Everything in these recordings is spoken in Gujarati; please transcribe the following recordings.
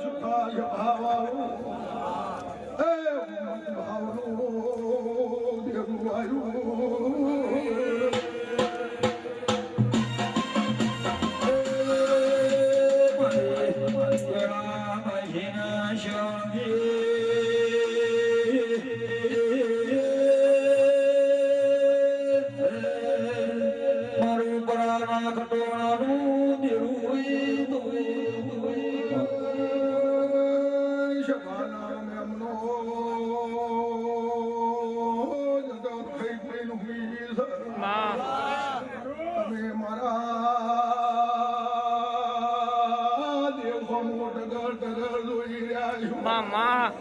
સુખાય ભાવાળો એ ભાવનો દેવું આવ્યું Mama.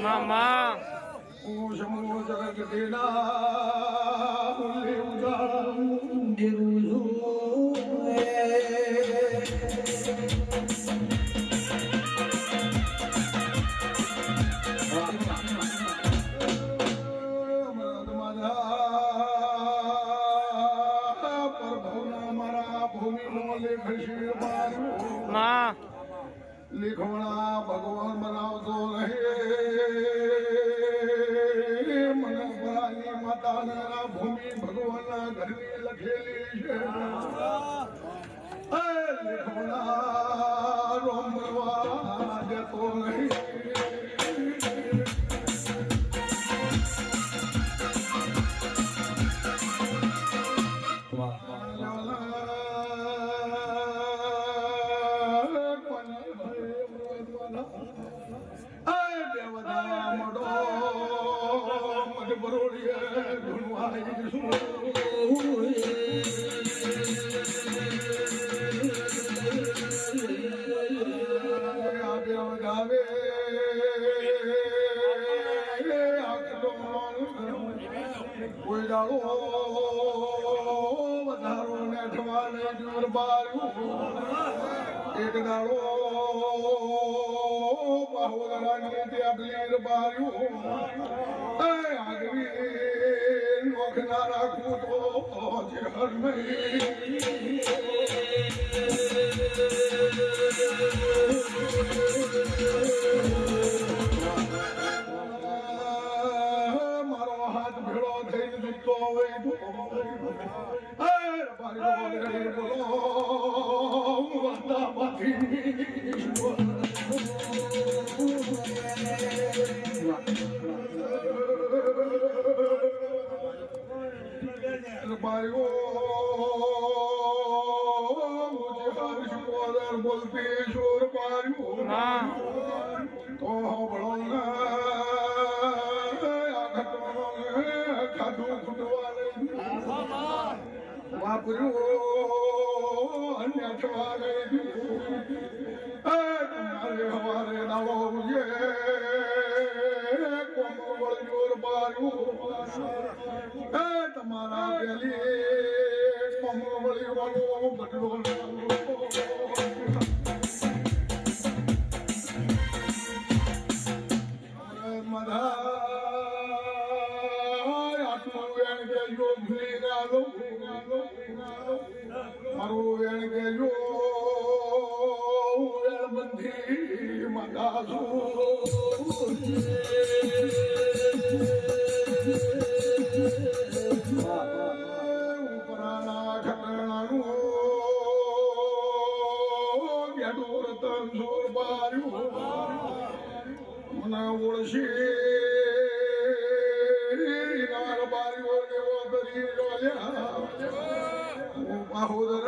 Mama, Ushamo Jagadina, Ma. लिखोना भगवान बनावतो रहे मन बरानी माता भूमि भगवान घरनी लखेली છે लिखोना रोम बरवा देतो नहीं एक दाड़ो बाहुदरानी त्यागलीर बारू आगवी नोखना राखू तो घर में मारो हाथ भेड़ो थई जुतो वई बोलते शोर पारू तो बड़ो खाधू खुटवाले वापरू अन्य छवाले तुम्हारे हमारे नावो ये कोमल जोर बारू तुम्हारा बेली कोमल वालो बदलो मधा आत्मा वेण के यो भूली गालो मारो वेण के यो वेण बंधी मदासू उपराना खतरानु गेडोर तंजोर बारू मना ओळशी नार बारू देव करी रोल्या बाहुदर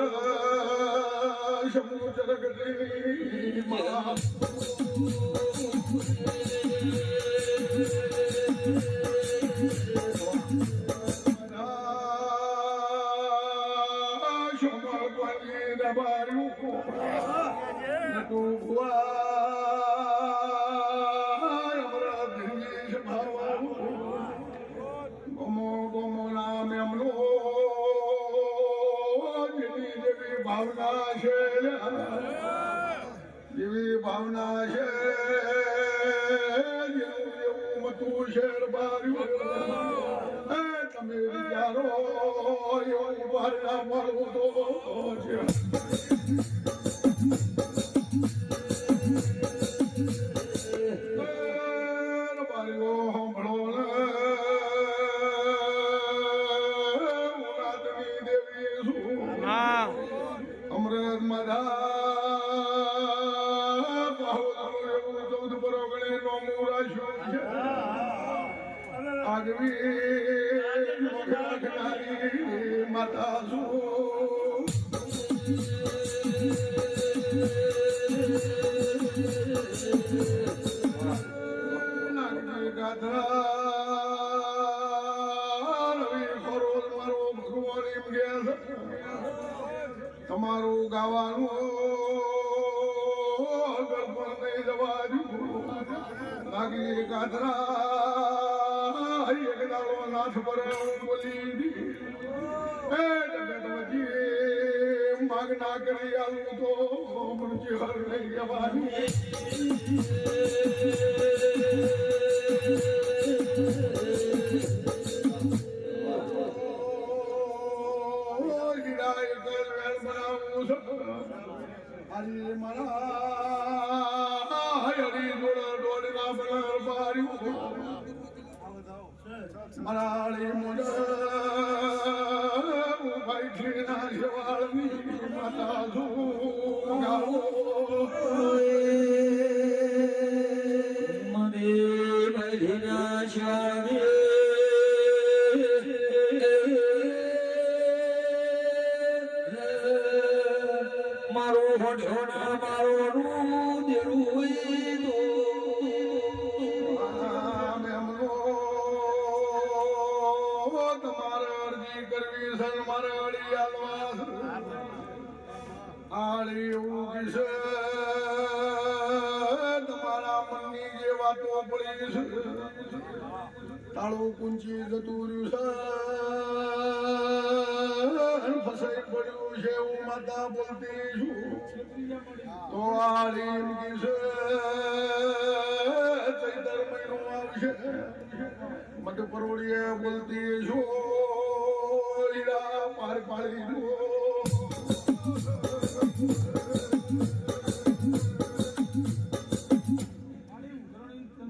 ભાવના છે જેવી ભાવના છે જેવું મતું શેર બાર્યું તમે વિચારો એવું ભરના મળવું તો છે અમૃત મધા ચૌદ પરોગણે નો મૂળાશું છે આગવી માતા શું નાગજી ગાધા રવિ ખરોલ મારો ભગવાન એમ ગયા તમારું ગાવાનું ગળપણ નહીં જવાજુ લાગી કાતરા એક દાડો નાથ પર બોલી એ જગત વચ્ચે માગ ના કરી આવું તો મનુષ્ય હર નહીં જવાનું આજે મારા હરી દોડ ના બનર બાર્યું મારાળી મોઢ ભાઈ ના શવાળની માતા શું ગાવો મને ભાઈ ના શવાળની મારો ભણ્યોના મારો રૂદરૂઈ તમારે અરજી કરવી છે મારે અડી આલવા આળી એવું છે તમારા મનની જે વાતો પડી છે તાળું કુંચી જતું રહ્યું છે ફસાઈ પડ્યું છે હું માતા બોલતી છું તો આળી છે ચૈતર મહિનો આવશે મત પરોળીએ બોલતી છું હીરા પાર પાડી દો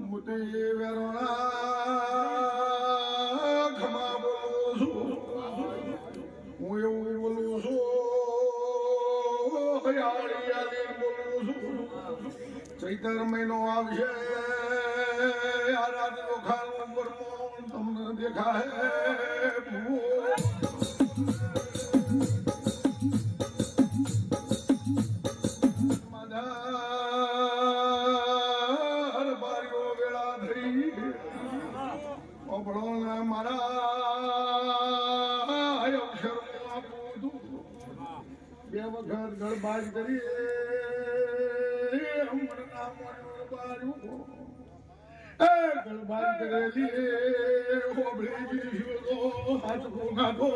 મોટી વેરોણા ખમા બોલું છું હું એવું બોલું છું હયાળી બોલું છું ચૈતર મહિનો આવશે આ રાત નો ખાનું પરમો તમને દેખાય બે વખત ગળબાજ કરી ગળબાજ કરેલી હાથ નાખો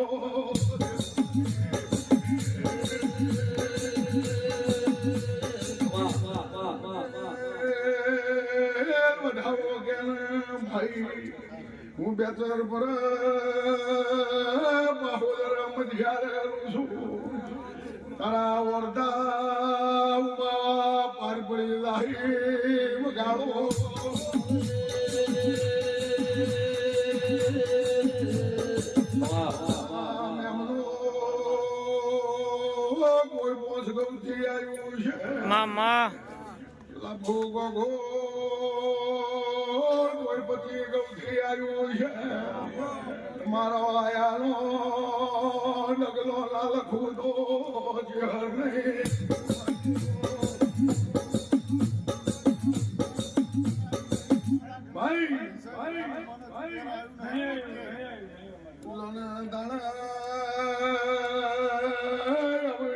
વધાવો કે ભાઈ હું બેચર પર બાહોદર મધ્યારે છું તારા વરદા પાર પડી લાહી વગાડો કોઈ પોષ ગૌથી આવ્યું છે મામા લાભો ગોગો કોઈ પછી ગૌથી આવ્યું છે મારો આયાનો ડગલો લાલ ખુદો જર નહીં ભાઈ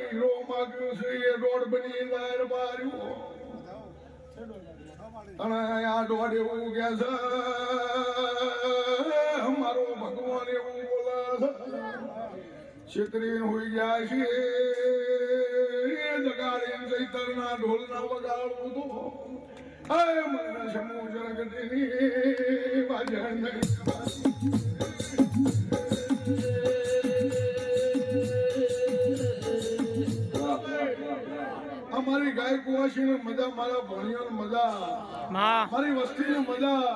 હીરો માગ્યો છે એ રોડ બની બહાર બાર્યું અને આ દોડ એવું કે છે મારો ભગવાન એવું બોલે છે છેતરી હોઈ ગયા છે પિતરના ઢોલના વગાડવું તો અય મને સમૂહ જગતની વાજણ અમારી ગાય કુવાસીની મજા, મારા ભણિયોની મજા, મારી વસ્તીની મજા.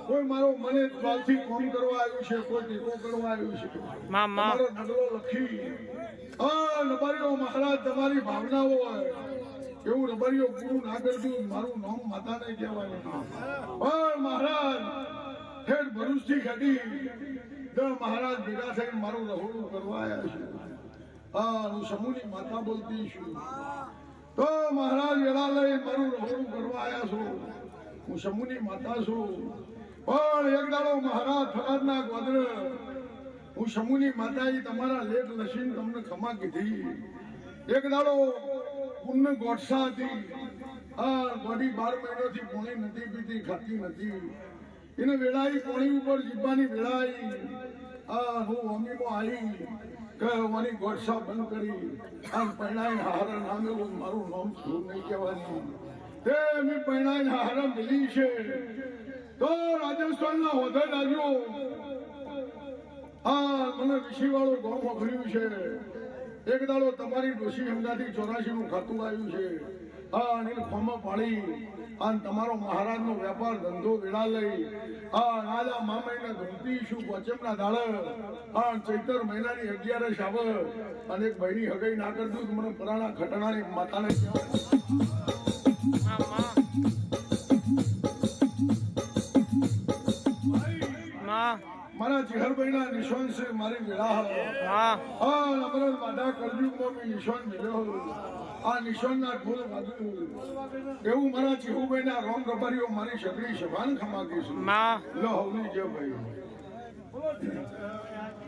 કોઈ મારો મને દ્વાલથી કોમ કરવા આવ્યું છે, કોઈ ટેકો કરવા આવ્યું છે. મારો નગરો લખી નબારીઓ મહારાજ તમારી ભાવના હોય એવું નબારીઓ પૂરું ના કરજો. મારું નામ માતા નહીં કહેવાય. મહારાજ ઠેઠ ભરૂચથી ઘટી મહારાજ ભેગા થઈને મારું રહોડું કરવા આવ્યા છે. હું સમૂહની માતા બોલતી છું. તો મહારાજ વેળા લઈ મારું રહોડું કરવા આવ્યા છો. હું સમૂહની માતા છું. પણ એક દાડો મહારાજ ફરાદના ગોદર હું સમૂહની માતાએ તમારા લેખ લસીને તમને ખમા કીધી. એક દાડો પુણ્ય ગોઠસા હતી. ગોડી 12 મહિનોથી પોણી નથી પીતી, ખાતી નથી. એને વેળાઈ પોણી ઉપર જીવવાની વેળાઈ. હું અમીમાં આવી કે મારી ગોઠસા બંધ કરી અને પૈણાઈ હારા નામે મારું નામ શું નહીં કહેવાની. તે મેં પૈણાઈ હારા મિલી છે. તો રાજસ્થાનના હોદે લાગ્યો. મને ઋષિવાળો ગામ ભર્યું છે. એક દાડો તમારી ડોશી હંગાથી 84 નું ખાતું આવ્યું છે. અને ફોર્મ પાડી અને તમારો મહારાજનો વેપાર ધંધો વેળા લઈ રાજા મામઈને ધૂમતી શું પચમના દાડે ચૈતર મહિનાની 11 આવે અને એક બહેની હગાઈ ના કરતું મને પરાણા ખટણાની માતાને મારા જીહરભાઈના નિશાન છે મારી વેળા. અમરલ માધા કલયુગમાં મેં નિશાન મળ્યો. આ નિશાનના ઢોલ વાગ્યું એવું મારા જીહુભાઈના રોમ રબારીઓ મારી સગડી સભાન ખમાકી છે. લો હવલી જે ભાઈ